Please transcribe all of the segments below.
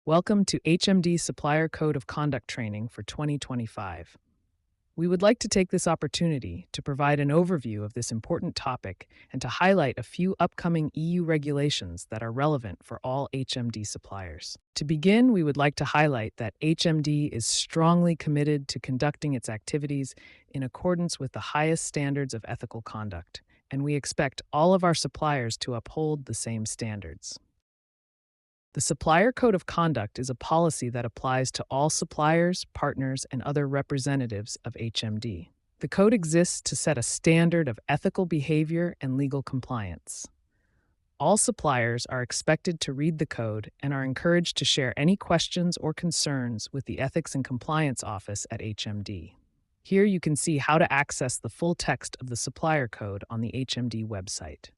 Welcome to HMD Supplier Code of Conduct Training for 2025. We would like to take this opportunity to provide an overview of this important topic and to highlight a few upcoming EU regulations that are relevant for all HMD suppliers. To begin, we would like to highlight that HMD is strongly committed to conducting its activities in accordance with the highest standards of ethical conduct, and we expect all of our suppliers to uphold the same standards. The Supplier Code of Conduct is a policy that applies to all suppliers, partners, and other representatives of HMD. The code exists to set a standard of ethical behavior and legal compliance. All suppliers are expected to read the code and are encouraged to share any questions or concerns with the Ethics and Compliance Office at HMD. Here you can see how to access the full text of the Supplier Code on the HMD website.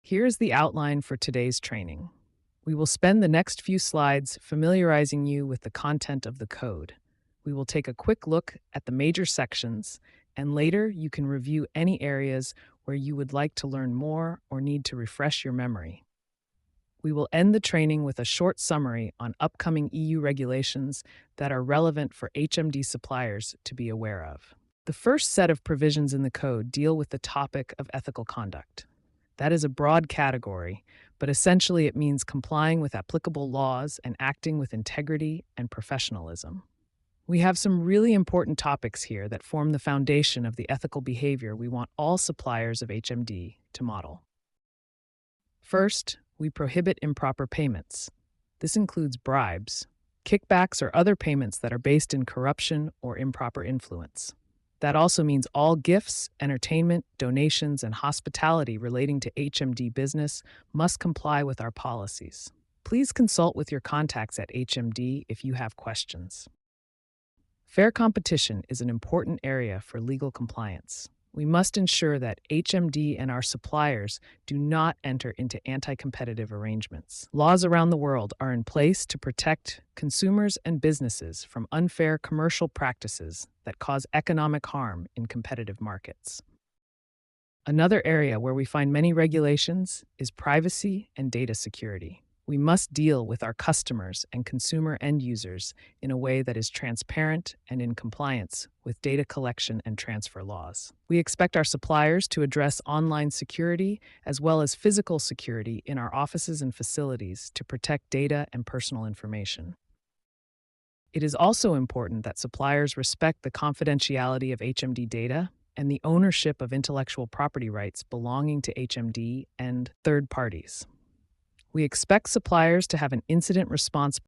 Here is the outline for today's training. We will spend the next few slides familiarizing you with the content of the code. We will take a quick look at the major sections, and later you can review any areas where you would like to learn more or need to refresh your memory. We will end the training with a short summary on upcoming EU regulations that are relevant for HMD suppliers to be aware of. The first set of provisions in the code deal with the topic of ethical conduct. That is a broad category, but essentially it means complying with applicable laws and acting with integrity and professionalism. We have some really important topics here that form the foundation of the ethical behavior we want all suppliers of HMD to model. First, we prohibit improper payments. This includes bribes, kickbacks, or other payments that are based in corruption or improper influence. That also means all gifts, entertainment, donations, and hospitality relating to HMD business must comply with our policies. Please consult with your contacts at HMD if you have questions. Fair competition is an important area for legal compliance. We must ensure that HMD and our suppliers do not enter into anti-competitive arrangements. Laws around the world are in place to protect consumers and businesses from unfair commercial practices that cause economic harm in competitive markets. Another area where we find many regulations is privacy and data security. We must deal with our customers and consumer end users in a way that is transparent and in compliance with data collection and transfer laws. We expect our suppliers to address online security as well as physical security in our offices and facilities to protect data and personal information. It is also important that suppliers respect the confidentiality of HMD data and the ownership of intellectual property rights belonging to HMD and third parties. We expect suppliers to have an incident response